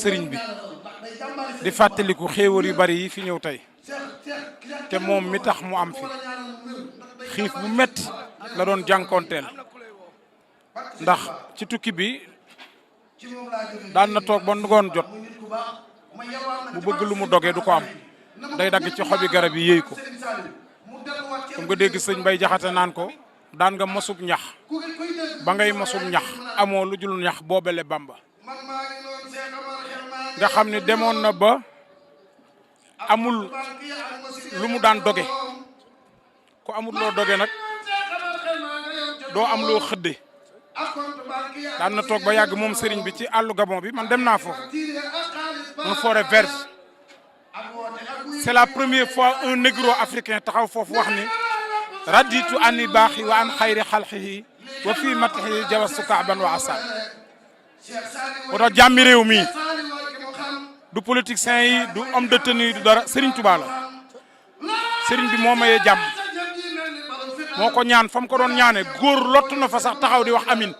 sëriñ bi di fàttaliku xéewal yu bari yi fi ñëw tey te moom mi tax mu am fi xiif bu metti la doon jànkoonteel ndax ci tukki bi daan na toog ba ngoon jot bu bëgg lu mu dogee du ko am day dagg ci xobi garab yi yéey ko comme nga dégg sëñ Bay Jaxate naan ko daan nga mosub ñax ba ngay mosub ñax amoo lu jul ñax boobele Bamba nga xam ne demoon na ba amul lu mu daan doge ku amul loo doge nag doo am loo xëdde daan na toog ba yàgg moom sëriñ bi ci àllu Gabon bi man dem naa foofu une forêt verte c'est la première fois un négro africain taxaw foofu wax ni raditu ani baaxi wa an xayri xalqihi wa fii matahi jawastu kaaban wa asal moo tax jàmmi réew mi du politicien yi du homme de tenue du dara Serigne Touba la Serigne bi moo mayee jàmm moo ko ñaan fa mu ko doon ñaane góor lottu na fa sax taxaw di wax amin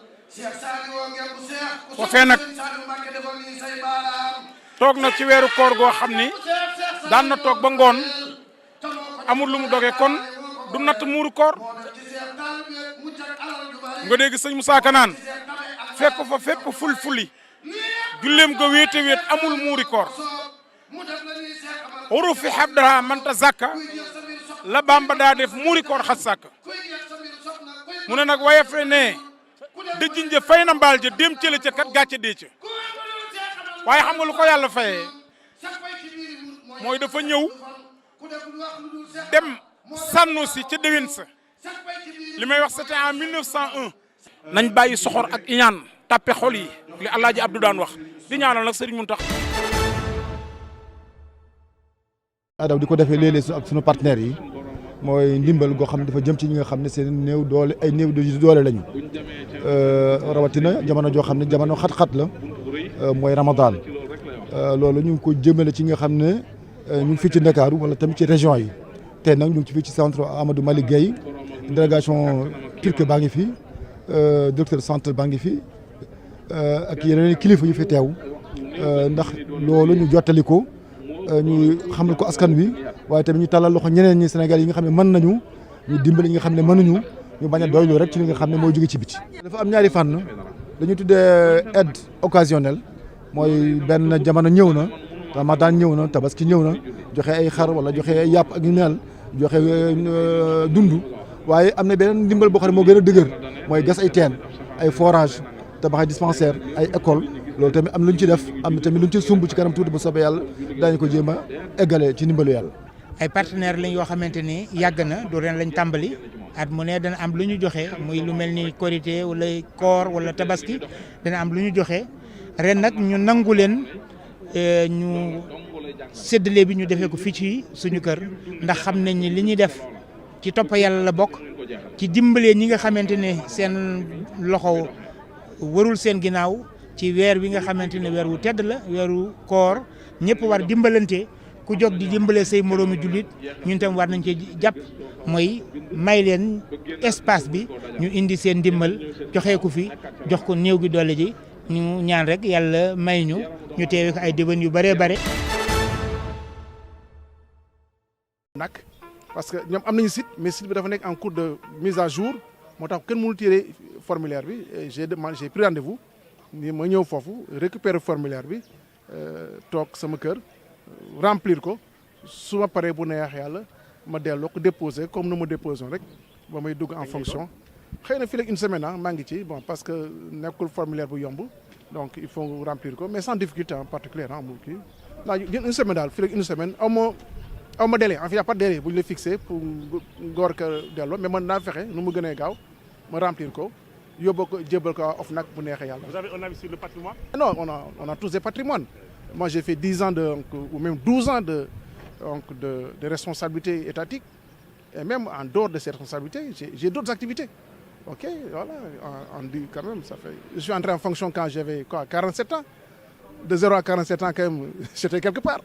foofee nag toog na ci weeru koor goo xam ni daan na toog ba ngoon amul lu mu doge kon du natt muuru koor nga dégg sëñ Moussa Kanaan fekk fa fépp ful-fuli julleem ga wéete wéet amul muuri koor waru fi xabdara manta zakka la Bamba daa def muuri koor xas sàkk mu ne nag waye fe ne dëjjiñ ja fay na mbaal ja dem cële ca kat gàcce dee ca waaye xam nga lu ko yàlla fayee mooy dafa ñëw dem sànnu si ca déwén sa li may wax c'était en 1901 nañ bàyyi soxor ak iñaan tàppe xol yi li Alaaji Abdou daan wax di ñaanal nag Serigne Mountakha adaw di ko defee léeg-léeg ak sunu partenaires yi mooy ndimbal goo xam ne dafa jëm ci ñi nga xam ne seen néew doole ay néew doole lañu rawatina jamono joo xam ne jamono xat-xat la mooy Ramadan loolu ñu ngi ko jëmale ci nga xam ne ñu ngi fii ci Ndakaaru wala tamit ci région yi te nag ñu ngi ci fii ci centre Amadou Malick Gueye délégation turque baa ngi fi directeur centre baa ngi fi ak yeneen kilifa yu fi teew ndax loolu ñu jottali ko ñu xamal ko askan wi waaye tamit ñu tàllal loxo ñeneen ñi Sénégal yi nga xam ne mën nañu ñu dimbali ñi nga xam ne mënuñu ñu bañ a doylu rek ci li nga xam ne mooy jóge ci biti. dafa am ñaari fànn dañu tuddee aide occasionnelle mooy benn jamono ñëw na Ramadan ñëw na Tabaski ñëw na joxe ay xar wala joxe ay yàpp ak yu mel joxe dund waaye am na beneen ndimbal boo xam ne moo gën a dëgër mooy gas ay teen ay forage tabax ay dispensaire ay école loolu tamit am lu ñu ci def am na tamit lu ñu ci sumb ci kanam tuuti bu soobee yàlla daañu ko jéem a eggale ci ndimbalu yàlla. ay partenaires lañ yoo xamante ni yàgg na du ren lañ tàmbali at mu ne dana am lu ñu joxe muy lu mel ni korité wala koor wala tabaski dana am lu ñu joxe ren nag ñu nangu leen ñu séddale bi ñu defee ko fii ci suñu kër ndax xam nañ ni li ñuy def ci topp yàlla la bokk ci dimbalee ñi nga xamante ne seen loxo warul seen ginnaaw ci weer wi nga xamante ne weer wu tedd la weeru koor ñëpp war dimbalante ku jóg di dimbale say moroomi jullit ñun tam war nañ ci jàpp mooy may leen espace bi ñu indi seen ndimbal joxe ko fi jox ko néew gi doole ji ñu ñaan rek yàlla may ñu teewe ko ay déwén yu bëree bare. nag parce que ñoom am nañu site mais site bi dafa nekk en cours de mise à jour moo tax kenn mënu tiré formulaire bi j'ai pris rendez-vous ni ma ñëw foofu récupérer formulaire bi toog sama kër remplir ko su ma paree bu neex yàlla ma delloo ko déposer comme nu ma déposé rek ba may dugg en fonction xëy na fii rek une semaine maa ngi ci bon parce que nekkul formulaire bu yomb donc il faut remplir ko mais sans difficulté en particulier mu kii naa une semaine daal fii rek une semaine aw ma délai en fait y a pas de délai bu ñu la fixé pour ngoor ko delloo mais man naa fexe nu mu gënee gaaw ma remplir ko yóbbu ko jébal ko OFNAC bu neexee yàlla. Vous avez un avis sur le patrimoine? Non, on a tous des patrimoines. Moi j'ai fait 10 ans ou même 12 ans de responsabilité étatique et même en dehors de ces responsabilités j'ai d'autres activités. Ok, voilà, on dit quand même ça fait. Je suis entré en fonction quand j'avais 47 ans. De 0 à 47 ans quand même j'étais quelque part.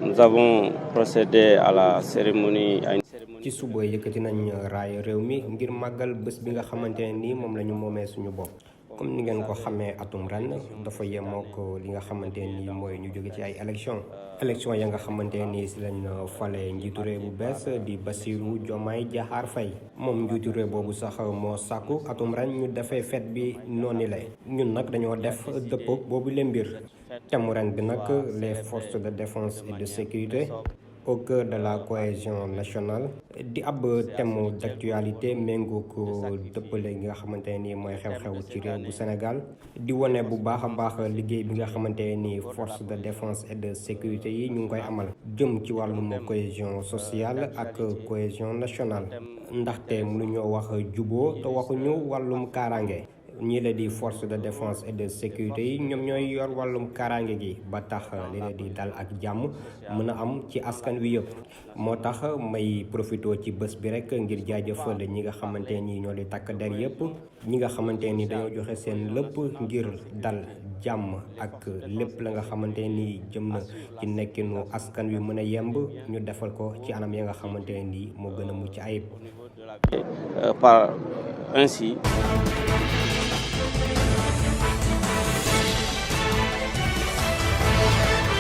Nous avons procédé à la cérémonie. ci suba yëkkati nañ raay réew mi ngir màggal bés bi nga xamante ne nii moom la ñu moomee suñu bopp. comme ni ngeen ko xamee atum ren dafa yemook li nga xamante ni mooy ñu jóge ci ay élection ya nga xamante ni si lañ fale njiitu réew bu bees di Bassirou Diomaye Diakhar Faye moom njiitu réew boobu sax moo sàkku atum ren ñu defee fête bi noonu la ñun nag dañoo def dëppoo boobu le mbir thème ren bi nag les forces de défense et de sécurité au cœur de la cohésion nationale di ab thème d'actualité méngoo ko dëppale gi nga xamante ni mooy xew-xew ci réew bu Sénégal di wane bu baax a baax liggéey bi nga xamante ni force de défense et de sécurité yi ñu ngi koy amal jëm ci wàllum cohésion sociale ak cohésion nationale ndaxte mënuñoo wax juboo te waxuñu wàllum kaaraange ñii la di force de défense et de sécurité yi ñoom ñooy yor wàllum kaaraange gi ba tax li la di dal ak jàmm mën a am ci askan wi yëpp moo tax may profito ci bés bi rek ngir jaajëfal ñi nga xamante ni ñoo di takk der yëpp ñi nga xamante ni dañoo joxe seen lépp ngir dal jàmm ak lépp la nga xamante ni jëm na ci nekkinu askan wi mën a yemb ñu defal ko ci anam ya nga xamante ni moo gën a mucc ayib. Par ainsi